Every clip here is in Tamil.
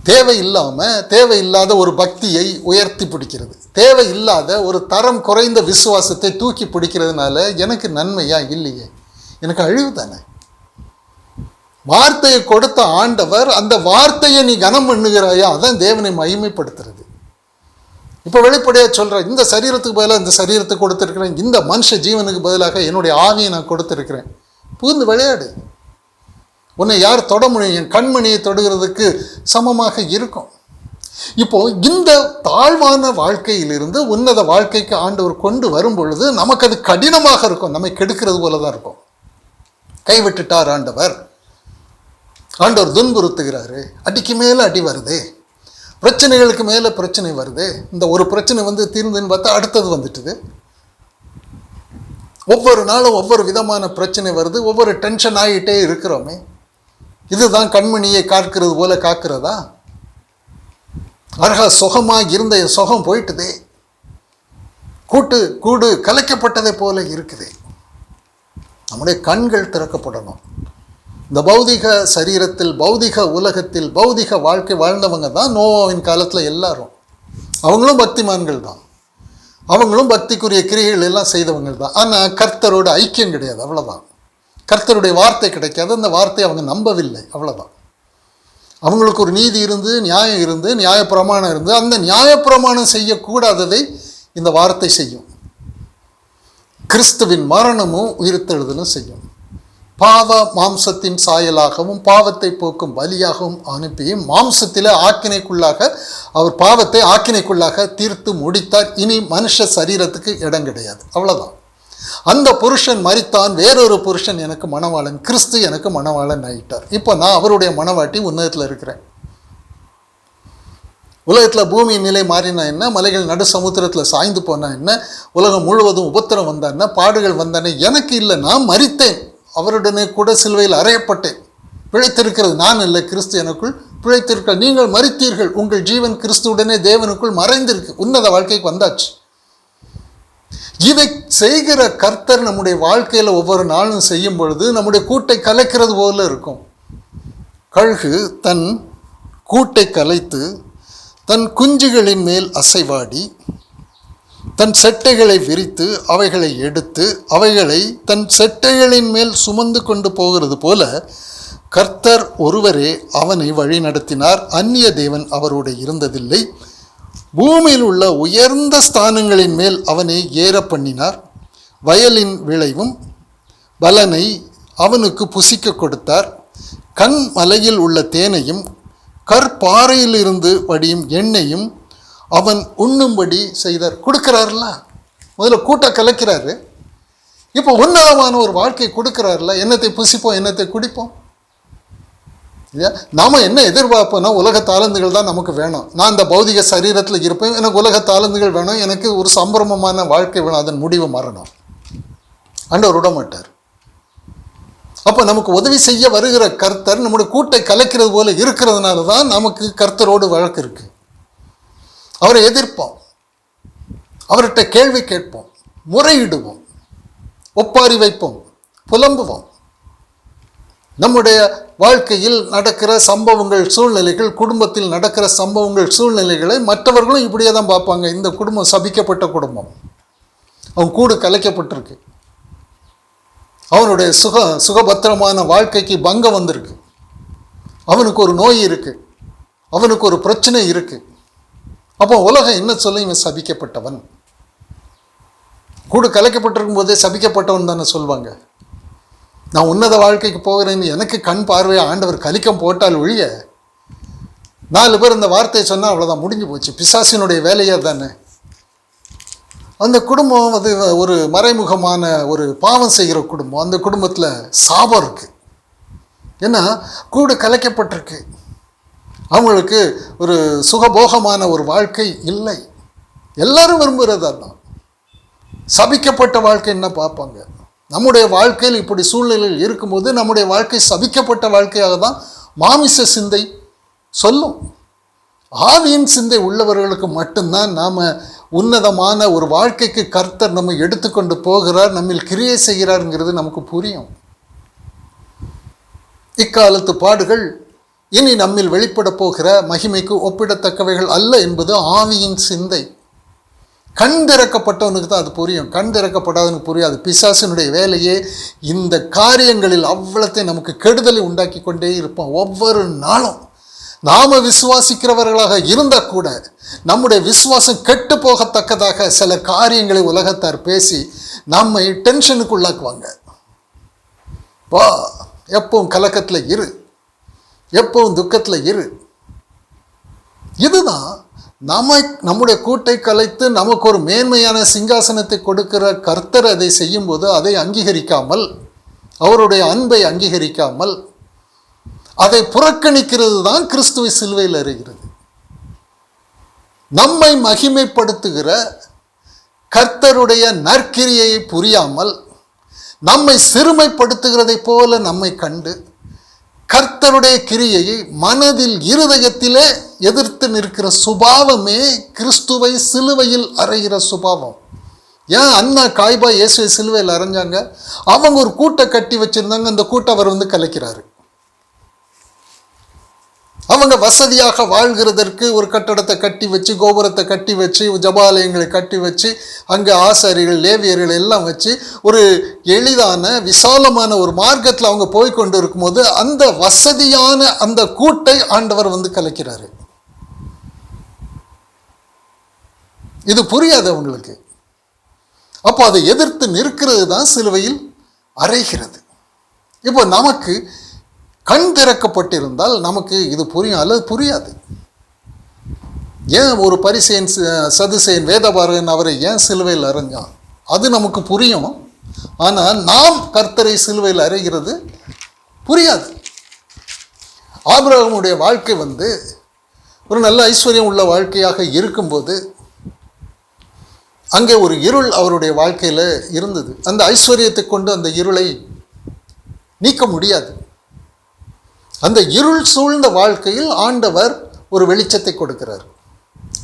தேவையில்லாத ஒரு பக்தியை உயர்த்தி பிடிக்கிறது, தேவையில்லாத ஒரு தரம் குறைந்த விசுவாசத்தை தூக்கி பிடிக்கிறதுனால எனக்கு நன்மையா இல்லையே, எனக்கு அழிவு தானே. வார்த்தையை கொடுத்த ஆண்டவர் அந்த வார்த்தையை நீ கனம் பண்ணுகிறாயா, அதான் தேவனை மகிமைப்படுத்துறது. இப்போ வெளிப்படையாக சொல்கிறேன், இந்த சரீரத்துக்கு பதிலாக இந்த சரீரத்தை கொடுத்துருக்கிறேன், இந்த மனுஷ ஜீவனுக்கு பதிலாக என்னுடைய ஆவியை நான் கொடுத்துருக்கிறேன். புகுந்து விளையாடு. உன்னை யார் தொட முடியும்? என் கண்மணியை தொடுகிறதுக்கு சமமாக இருக்கும். இப்போ இந்த தாழ்வான வாழ்க்கையிலிருந்து உன்னத வாழ்க்கைக்கு ஆண்டவர் கொண்டு வரும் பொழுது நமக்கு அது கடினமாக இருக்கும், நம்மை கெடுக்கிறது போல தான் இருக்கும். கைவிட்டுட்டார் ஆண்டவர், ஆண்டவர் துன்புறுத்துகிறாரு, அடிக்கு மேலே அடி வருது, பிரச்சனைகளுக்கு மேலே பிரச்சனை வருது. இந்த ஒரு பிரச்சனை தீர்ந்துன்னு பார்த்தா அடுத்தது வந்துட்டுது. ஒவ்வொரு நாளும் ஒவ்வொரு விதமான பிரச்சனை வருது, ஒவ்வொரு டென்ஷன் ஆகிட்டே இருக்கிறோமே. இதுதான் கண்மணியை காக்கிறது போல காக்கிறதா? அழகா சுகமாக இருந்த சுகம் போயிட்டுதே, கூடு கலைக்கப்பட்டதை போல இருக்குது. நம்முடைய கண்கள் திறக்கப்படணும். இந்த பௌதிக சரீரத்தில், பௌதிக உலகத்தில், பௌதிக வாழ்க்கை வாழ்ந்தவங்க தான் நோவாவின் காலத்தில் எல்லாரும். அவங்களும் பக்திமான்கள் தான், அவங்களும் பக்திக்குரிய கிரியைகள் எல்லாம் செய்தவங்க தான். ஆனால் கர்த்தரோட ஐக்கியம் கிடையாது, அவ்வளோதான். கர்த்தருடைய வார்த்தை கிடைக்காது, அந்த வார்த்தையை அவங்க நம்பவில்லை, அவ்வளோதான். அவங்களுக்கு ஒரு நீதி இருந்து, நியாயம் இருந்து, நியாயப்பிரமாணம் இருந்து, அந்த நியாயப்பிரமாணம் செய்யக்கூடாததை இந்த வார்த்தை செய்யும். கிறிஸ்துவின் மரணமும் உயிர்த்தெழுதலும் செய்யும். பாவ மாம்சத்தின் சாயலாகவும் பாவத்தை போக்கும் பலியாகவும் அனுப்பி மாம்சத்தில் ஆக்கினைக்குள்ளாக அவர் பாவத்தை ஆக்கினைக்குள்ளாக தீர்த்து முடித்தார். இனி மனுஷ சரீரத்துக்கு இடம் கிடையாது, அவ்வளோதான். அந்த புருஷன் மரித்தான், வேறொரு புருஷன் எனக்கு மணவாளன், கிறிஸ்து எனக்கு மணவாளன் ஆயிட்டார். இப்போ நான் அவருடைய மணவாட்டி உன்னதத்தில் இருக்கிறேன். உலகத்தில் பூமியின் நிலை மாறினா என்ன, மலைகள் நடு சமுத்திரத்தில் சாய்ந்து போனா என்ன, உலகம் முழுவதும் உபத்திரம் வந்தான, பாடுகள் வந்தானே, எனக்கு இல்லை, நான் மரித்தேன், அவருடனே கூட சிலுவையில் அறையப்பட்டேன். பிழைத்திருக்கிறது நான் இல்லை, கிறிஸ்து எனக்குள் பிழைத்திருக்க. நீங்கள் மரித்தீர்கள், உங்கள் ஜீவன் கிறிஸ்துவுடனே தேவனுக்குள் மறைந்திருக்கு, உன்னத வாழ்க்கைக்கு வந்தாச்சு. இதை செய்கிற கர்த்தர் நம்முடைய வாழ்க்கையில் ஒவ்வொரு நாளும் செய்யும் பொழுது நம்முடைய கூட்டை கலைக்கிறது போல இருக்கும். கழுகு தன் கூட்டை கலைத்து தன் குஞ்சுகளின் மேல் அசைவாடி தன் செட்டைகளை விரித்து அவைகளை எடுத்து அவைகளை தன் செட்டைகளின் மேல் சுமந்து கொண்டு போகிறது போல கர்த்தர் ஒருவரே அவனை வழி நடத்தினார். அந்நிய தேவன் அவரோடு இருந்ததில்லை. பூமியில் உள்ள உயர்ந்த ஸ்தானங்களின் மேல் அவனை ஏற பண்ணினார். வயலின் விளைவும் பலனை அவனுக்கு புசிக்க கொடுத்தார். கண் மலையில் உள்ள தேனையும் கற்பாறையிலிருந்து வடியும் எண்ணெயும் அவன் உண்ணும்படி செய்தார். கொடுக்கிறார்ல, முதல்ல கூட்ட கலைக்கிறாரு, இப்போ உன்னதமான ஒரு வாழ்க்கை கொடுக்கிறார்ல. என்னத்தை புசிப்போம், என்னத்தை குடிப்போம். இல்லையா? நாம் என்ன எதிர்பார்ப்போம்னா உலக தாளந்துகள் தான் நமக்கு வேணும். நான் இந்த பௌதிக சரீரத்தில் இருப்பேன், எனக்கு உலக தாளந்துகள் வேணும், எனக்கு ஒரு சம்பிரமமான வாழ்க்கை வேணும், அதன் முடிவு மரணம். ஆண்டவர் விட மாட்டார். அப்போ நமக்கு உதவி செய்ய வருகிற கர்த்தர் நம்முடைய கூட்டை கலைக்கிறது போல இருக்கிறதுனால தான் நமக்கு கர்த்தரோடு வழக்கு இருக்கு. அவரை எதிர்ப்போம், அவர்கிட்ட கேள்வி கேட்போம், முறையிடுவோம், ஒப்பாரி வைப்போம், புலம்புவோம். நம்முடைய வாழ்க்கையில் நடக்கிற சம்பவங்கள், சூழ்நிலைகள், குடும்பத்தில் நடக்கிற சம்பவங்கள், சூழ்நிலைகளை மற்றவர்களும் இப்படியே தான் பார்ப்பாங்க. இந்த குடும்பம் சபிக்கப்பட்ட குடும்பம், அவன் கூடு கலைக்கப்பட்டிருக்கு, அவனுடைய சுகபத்திரமான வாழ்க்கைக்கு பங்கம் வந்திருக்கு, அவனுக்கு ஒரு நோய் இருக்குது, அவனுக்கு ஒரு பிரச்சனை இருக்குது. அப்போ உலகம் என்ன சொல்ல, இவன் சபிக்கப்பட்டவன். கூடு கலைக்கப்பட்டிருக்கும் போதே சபிக்கப்பட்டவன் தானே சொல்லுவாங்க. நான் உன்னத வாழ்க்கைக்கு போகிறேன்னு எனக்கு கண் பார்வையை ஆண்டவர் கலிக்கம் போட்டால் ஒழிய 4 பேர் இந்த வார்த்தையை சொன்னால் அவ்வளோதான், முடிஞ்சு போச்சு. பிசாசினுடைய வேலையாக தானே. அந்த குடும்பம் அது ஒரு மறைமுகமான ஒரு பாவம் செய்கிற குடும்பம். அந்த குடும்பத்தில் சாபம் இருக்குது. ஏன்னா கூடு கலைக்கப்பட்டிருக்கு, அவங்களுக்கு ஒரு சுகபோகமான ஒரு வாழ்க்கை இல்லை. எல்லாரும் விரும்புகிறதா தான். சபிக்கப்பட்ட வாழ்க்கை என்ன பார்ப்பாங்க? நம்முடைய வாழ்க்கையில் இப்படி சூழ்நிலையில் இருக்கும்போது நம்முடைய வாழ்க்கை சபிக்கப்பட்ட வாழ்க்கையாக தான் மாமிச சிந்தை சொல்லும். ஆவியின் சிந்தை உள்ளவர்களுக்கு மட்டும்தான் நாம் உன்னதமான ஒரு வாழ்க்கைக்கு கர்த்தர் நம்ம எடுத்துக்கொண்டு போகிறார், நம்மில் கிரியை செய்கிறாருங்கிறது நமக்கு புரியும். இக்காலத்து பாடுகள் இனி நம்மில் வெளிப்பட போகிற மகிமைக்கு ஒப்பிடத்தக்கவைகள் அல்ல என்பது ஆவியின் சிந்தை. கண் திறக்கப்பட்டவனுக்கு தான் அது புரியும், கண் திறக்கப்படாதவனுக்கு புரியாது. பிசாசினுடைய வேலையே இந்த காரியங்களில் அவ்வளத்தை நமக்கு கெடுதலை உண்டாக்கி கொண்டே இருப்போம். ஒவ்வொரு நாளும் நாம் விசுவாசிக்கிறவர்களாக இருந்தால் கூட நம்முடைய விசுவாசம் கெட்டு போகத்தக்கதாக சில காரியங்களை உலகத்தார் பேசி நம்மை டென்ஷனுக்குள்ளாக்குவாங்க. வா, எப்பவும் கலக்கத்தில் இரு, எப்பவும் துக்கத்தில் இரு. இதுதான் நம்முடைய கூட்டை கலைத்து நமக்கு ஒரு மேன்மையான சிங்காசனத்தை கொடுக்கிற கர்த்தர் அதை செய்யும்போது அதை அங்கீகரிக்காமல், அவருடைய அன்பை அங்கீகரிக்காமல் அதை புறக்கணிக்கிறது தான் கிறிஸ்துவை சிலுவையில் அறைகிறது. நம்மை மகிமைப்படுத்துகிற கர்த்தருடைய நற்கிரியை புரியாமல் நம்மை சிறுமைப்படுத்துகிறதை போல நம்மை கண்டு கர்த்தருடைய கிரியையை மனதில் இருதயத்திலே எதிர்த்து நிற்கிற சுபாவமே கிறிஸ்துவை சிலுவையில் அறைகிற சுபாவம். ஏன் அண்ணா காய்பா இயேசுவை சிலுவையில் அரைஞ்சாங்க? அவங்க ஒரு கூட்டை கட்டி வச்சிருந்தாங்க, அந்த கூட்டை அவர் கலைக்கிறாரு. அவங்க வசதியாக வாழ்கிறதற்கு ஒரு கட்டடத்தை கட்டி வச்சு, கோபுரத்தை கட்டி வச்சு, ஜபாலயங்களை கட்டி வச்சு, அங்கே ஆசாரிகள் லேவியர்கள் எல்லாம் வச்சு ஒரு எளிதான விசாலமான ஒரு மார்க்கத்தில் அவங்க போய் கொண்டு இருக்கும்போது அந்த வசதியான அந்த கூட்டை ஆண்டவர் கலைக்கிறாரு. இது புரியாது அவங்களுக்கு. அப்போ அதை எதிர்த்து நிற்கிறது தான் சிலுவையில் அறைகிறது. இப்போ நமக்கு கண் திறக்கப்பட்டிருந்தால் நமக்கு இது புரியும் அல்லது புரியாது. ஏன் ஒரு பரிசேயன் சதுசேயன் வேதபாரகன் அவரை ஏன் சிலுவையில் அறைஞ்சான்? அது நமக்கு புரியும். ஆனால் நாம் கர்த்தரை சிலுவையில் அறைகிறது புரியாது. ஆபிரகாமுடைய வாழ்க்கை ஒரு நல்ல ஐஸ்வர்யம் உள்ள வாழ்க்கையாக இருக்கும்போது அங்கே ஒரு இருள் அவருடைய வாழ்க்கையில் இருந்தது. அந்த ஐஸ்வர்யத்தை கொண்டு அந்த இருளை நீக்க முடியாது. அந்த இருள் சூழ்ந்த வாழ்க்கையில் ஆண்டவர் ஒரு வெளிச்சத்தை கொடுக்கிறார்,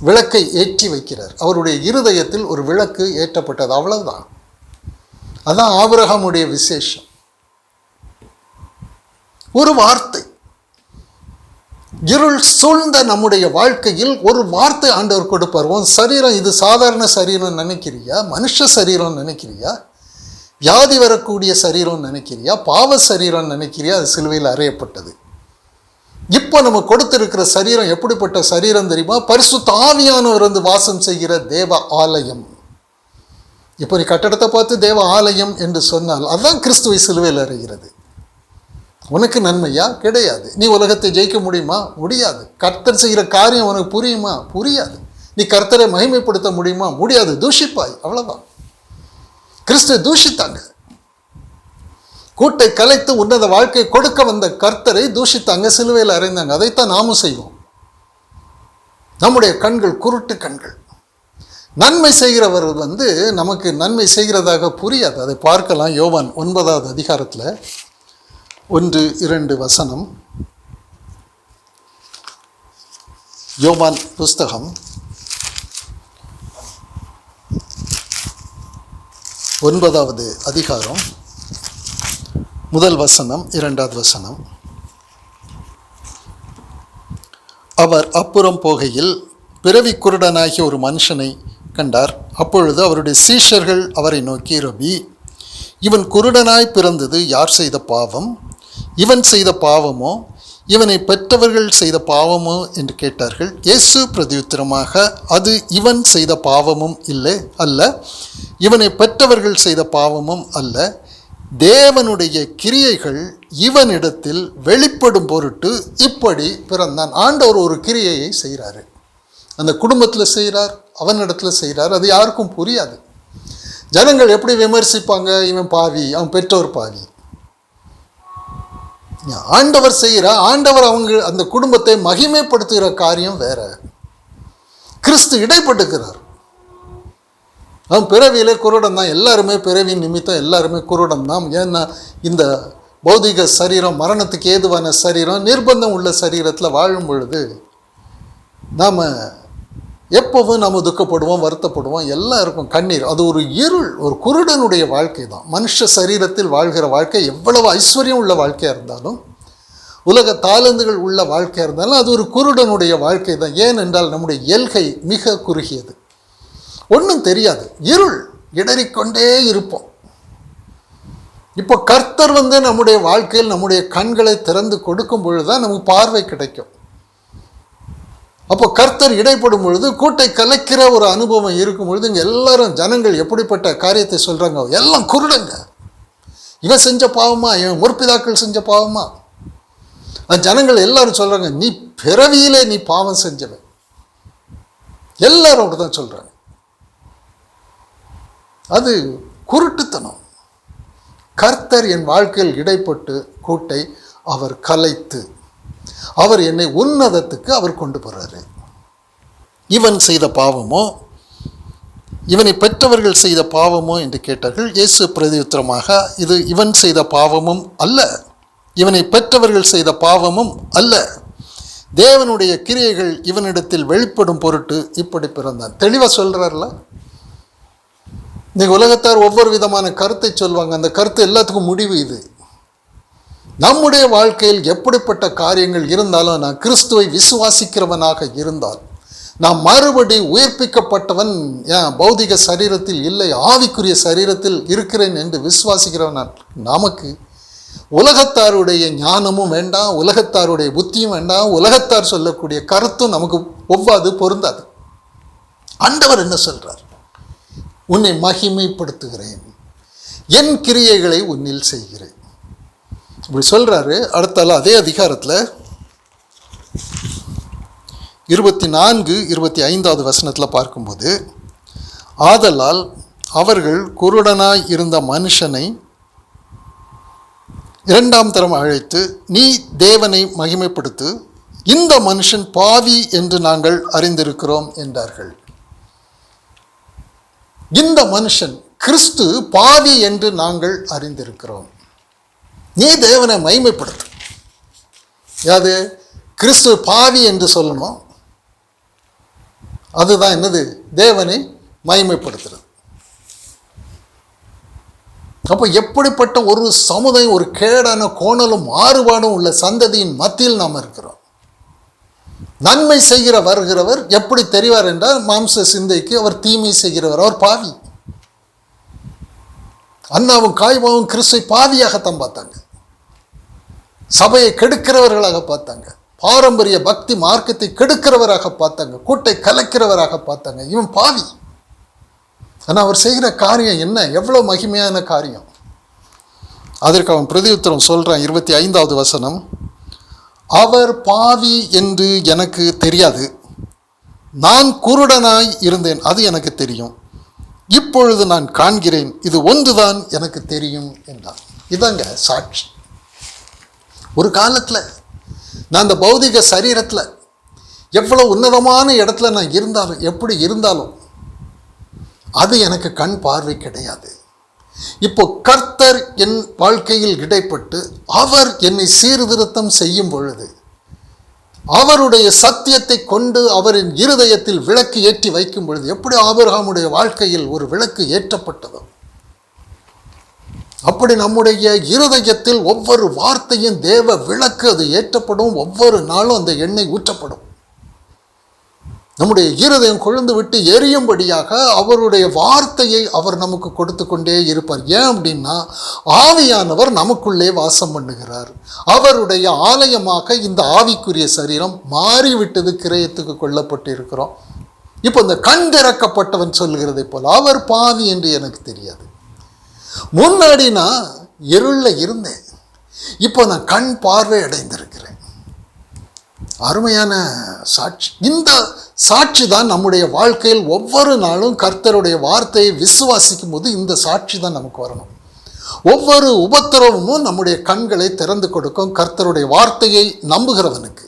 விளக்கை ஏற்றி வைக்கிறார். அவருடைய இருதயத்தில் ஒரு விளக்கு ஏற்றப்பட்டது, அவ்வளவுதான். அதான் ஆபிரகாமுடைய விசேஷம். ஒரு வார்த்தை, இருள் சூழ்ந்த நம்முடைய வாழ்க்கையில் ஒரு வார்த்தை ஆண்டவர் கொடுப்பார். உன் சரீரம் இது சாதாரண சரீரம் நினைக்கிறியா? மனுஷ சரீரம் நினைக்கிறியா? வியாதி வரக்கூடிய சரீரம் நினைக்கிறியா? பாவ சரீரம் நினைக்கிறியா? அது சிலுவையில் அறையப்பட்டது. இப்போ நம்ம கொடுத்திருக்கிற சரீரம் எப்படிப்பட்ட சரீரம் தெரியுமா? பரிசுத்த ஆவியானவர் வாசம் செய்கிற தேவ ஆலயம். இப்போ நீ கட்டடத்தை பார்த்து தேவ ஆலயம் என்று சொன்னால் அதுதான் கிறிஸ்துவை சிலுவையில் அறைகிறது. உனக்கு நன்மையா? கிடையாது. நீ உலகத்தை ஜெயிக்க முடியுமா? முடியாது. கர்த்தர் செய்கிற காரியம் உனக்கு புரியுமா? புரியாது. நீ கர்த்தரை மகிமைப்படுத்த முடியுமா? முடியாது. தூஷிப்பாய், அவ்வளோதான். கிறிஸ்துவை தூஷித்தாங்க. கூட்டை கலைத்து உன்னத வாழ்க்கை கொடுக்க வந்த கர்த்தரை தூஷித்தாங்க, சிலுவையில் அறைந்தாங்க. அதைத்தான் நாமும் செய்வோம். நம்முடைய கண்கள் குருட்டு கண்கள். நன்மை செய்கிறவர் நமக்கு நன்மை செய்கிறதாக புரியாது. அதை பார்க்கலாம். யோவான் 9வது அதிகாரத்தில் 1-2 வசனம். யோவான் புஸ்தகம் 9வது அதிகாரம் 1 வசனம் 2வது வசனம். அவர் அப்புறம் போகையில் பிறவி குருடனாகிய ஒரு மனுஷனை கண்டார். அப்பொழுது அவருடைய சீஷர்கள் அவரை நோக்கி, ரபி, இவன் குருடனாய் பிறந்தது யார் செய்த பாவம்? இவன் செய்த பாவமோ இவனை பெற்றவர்கள் செய்த பாவமோ என்று கேட்டார்கள். இயேசு பிரதியுத்தரமாக, அது இவன் செய்த பாவமும் இல்லை அல்ல, இவனை பெற்றவர்கள் செய்த பாவமும் அல்ல, தேவனுடைய கிரியைகள் இவனிடத்தில் வெளிப்படும் பொருட்டு இப்படி பிறந்தான். ஆண்டவர் ஒரு கிரியையை செய்கிறாரு, அந்த குடும்பத்தில் செய்கிறார், அவனிடத்தில் செய்கிறார். அது யாருக்கும் புரியாது. ஜனங்கள் எப்படி விமர்சிப்பாங்க? இவன் பாவி, அவன் பெற்றோர் பாவி. ஆண்டவர் செய்கிற, ஆண்டவர் அவங்க அந்த குடும்பத்தை மகிமைப்படுத்துகிற காரியம் வேற. கிறிஸ்து இடைப்பட்டுக்கிறார். அவன் பிறவியிலே குருடன் தான். எல்லாருமே பிறவியின் நிமித்தம் எல்லாருமே குருடன் தான். ஏன்னா இந்த பௌதிக சரீரம், மரணத்துக்கு ஏதுவான சரீரம், நிர்பந்தம் உள்ள சரீரத்தில் வாழும் பொழுது நாம் எப்போவும் நம்ம துக்கப்படுவோம், வருத்தப்படுவோம், எல்லாம் இருக்கும், கண்ணீர். அது ஒரு இருள், ஒரு குருடனுடைய வாழ்க்கை தான். மனுஷ சரீரத்தில் வாழ்கிற வாழ்க்கை எவ்வளவு ஐஸ்வர்யம் உள்ள வாழ்க்கையாக இருந்தாலும் உலக தாளந்துகள் உள்ள வாழ்க்கையாக இருந்தாலும் அது ஒரு குருடனுடைய வாழ்க்கை தான். ஏனென்றால் நம்முடைய எல்கை மிக குறுகியது, ஒன்றும் தெரியாது, இருள், இடறிக்கொண்டே இருப்போம். இப்போ கர்த்தர் நம்முடைய வாழ்க்கையில் நம்முடைய கண்களை திறந்து கொடுக்கும் பொழுது தான் நமக்கு பார்வை கிடைக்கும். அப்போ கர்த்தர் இடைப்படும் பொழுது கூட்டை கலைக்கிற ஒரு அனுபவம் இருக்கும் பொழுது இங்கே எல்லாரும் ஜனங்கள் எப்படிப்பட்ட காரியத்தை சொல்கிறாங்க, எல்லாம் குருடங்க, இவன் செஞ்ச பாவமா, இவன் முற்பிதாக்கள் செஞ்ச பாவமா. ஜனங்கள் எல்லாரும் சொல்கிறாங்க, நீ பிறவியிலே நீ பாவம் செஞ்சவன். எல்லாரும் அப்படிதான் சொல்கிறாங்க. அது குருட்டுத்தனம். கர்த்தர் என் வாழ்க்கையில் இடைப்பட்டு கூட்டை அவர் கலைத்து அவர் என்னை உன்னதத்துக்கு அவர் கொண்டு போறாரு. இவன் செய்த பாவமோ இவனை பெற்றவர்கள் செய்த பாவமோ என்று கேட்டார்கள். இயேசு பிரதியுத்தரமாக, இது இவன் செய்த பாவமும் அல்ல, இவனை பெற்றவர்கள் செய்த பாவமும் அல்ல, தேவனுடைய கிரியைகள் இவனிடத்தில் வெளிப்படும் பொருட்டு இப்படி பிறந்தான். தெளிவாக சொல்கிறார்ல. இன்னைக்கு உலகத்தார் ஒவ்வொரு விதமான கருத்தை சொல்வாங்க. அந்த கருத்து எல்லாத்துக்கும் முடிவு இது. நம்முடைய வாழ்க்கையில் எப்படிப்பட்ட காரியங்கள் இருந்தாலும், நான் கிறிஸ்துவை விசுவாசிக்கிறவனாக இருந்தால், நான் மறுபடி உயிர்ப்பிக்கப்பட்டவன், ஏன் பௌதிக சரீரத்தில் இல்லை, ஆவிக்குரிய சரீரத்தில் இருக்கிறேன் என்று விசுவாசிக்கிறவன், நமக்கு உலகத்தாருடைய ஞானமும் வேண்டாம், உலகத்தாருடைய புத்தியும் வேண்டாம், உலகத்தார் சொல்லக்கூடிய கருத்தும் நமக்கு ஒவ்வாது, பொருந்தாது. ஆண்டவர் என்ன சொல்றார்? உன்னை மகிமைப்படுத்துகிறேன், என் கிரியைகளை உன்னில் செய்கிறேன். இப்படி சொல்றாரு. அடுத்தால அதே அதிகாரத்தில் 24-25 வசனத்தில் பார்க்கும்போது, ஆதலால் அவர்கள் குருடனாய் இருந்த மனுஷனை இரண்டாம் தரம் அழைத்து, நீ தேவனை மகிமைப்படுத்து, இந்த மனுஷன் பாவி என்று நாங்கள் அறிந்திருக்கிறோம் என்றார்கள். இந்த மனுஷன் கிறிஸ்து பாவி என்று நாங்கள் அறிந்திருக்கிறோம். நீ தேவனை மகிமைப்படுத்து. யாது கிறிஸ்து பாவி என்று சொல்லணும். அதுதான் என்னது? தேவனை மகிமைப்படுத்துறது. அப்போ எப்படிப்பட்ட ஒரு சமுதாயம், ஒரு கேடான கோணலும் மாறுபாடும் உள்ள சந்ததியின் மத்தியில் நாம் இருக்கிறோம். நன்மை செய்கிற வருகிறவர் எப்படி தெரிவார் என்றால், மாம்ச சிந்தைக்கு அவர் தீமை செய்கிறவர், அவர் பாவி. அண்ணாவும் காய்வாவும் கிறிஸ்துவை பாவியாகத்தான் பார்த்தாங்க, சபையை கெடுக்கிறவர்களாக பார்த்தாங்க, பாரம்பரிய பக்தி மார்க்கத்தை கெடுக்கிறவராக பார்த்தாங்க, கூட்டை கலைக்கிறவராக பார்த்தாங்க. இவன் பாவி. ஆனால் அவர் செய்கிற காரியம் என்ன, எவ்வளோ மகிமையான காரியம். அதற்கு அவன் பிரதியுத்தரம் சொல்கிறான். 25வது வசனம், அவர் பாவி என்று எனக்கு தெரியாது, நான் குருடனாய் இருந்தேன், அது எனக்கு தெரியும், இப்பொழுது நான் காண்கிறேன், இது ஒன்றுதான் எனக்கு தெரியும் என்றான். இதாங்க சாட்சி. ஒரு காலத்தில் நான் அந்த பௌதிக சரீரத்தில் எவ்வளோ உன்னதமான இடத்துல நான் இருந்தாலும், எப்படி இருந்தாலும், அது எனக்கு கண் பார்வை கிடையாது. இப்போ கர்த்தர் என் வாழ்க்கையில் இடைப்பட்டு அவர் என்னை சீர்திருத்தம் செய்யும் பொழுது, அவருடைய சத்தியத்தை கொண்டு அவரின் இருதயத்தில் விளக்கு ஏற்றி வைக்கும் பொழுது, எப்படி ஆபிரகாமுடைய வாழ்க்கையில் ஒரு விளக்கு ஏற்றப்பட்டதோ, அப்படி நம்முடைய இருதயத்தில் ஒவ்வொரு வார்த்தையும் தேவ விளக்கு அது ஏற்றப்படும். ஒவ்வொரு நாளும் அந்த எண்ணெய் ஊற்றப்படும். நம்முடைய இருதயம் கொழுந்து விட்டு எரியும்படியாக அவருடைய வார்த்தையை அவர் நமக்கு கொடுத்து கொண்டே இருப்பார். ஏன் அப்படின்னா, ஆவியானவர் நமக்குள்ளே வாசம் பண்ணுகிறார். அவருடைய ஆலயமாக இந்த ஆவிக்குரிய சரீரம் மாறிவிட்டது, கிரயத்துக்கு கொல்லப்பட்டு இருக்கிறோம். இப்போ இந்த கண் திறக்கப்பட்டவன் சொல்லுகிறதை போல, அவர் பாவி என்று எனக்கு தெரியாது. முன்னாடி நான் இருளில் இருந்தேன், இப்போ நான் கண் பார்வை அடைந்திருக்கிறேன். அருமையான சாட்சி. இந்த சாட்சி தான் நம்முடைய வாழ்க்கையில் ஒவ்வொரு நாளும் கர்த்தருடைய வார்த்தையை விசுவாசிக்கும் போது இந்த சாட்சி தான் நமக்கு வரணும். ஒவ்வொரு உபத்திரவமும் நம்முடைய கண்களை திறந்து கொடுக்கும் கர்த்தருடைய வார்த்தையை நம்புகிறவனுக்கு.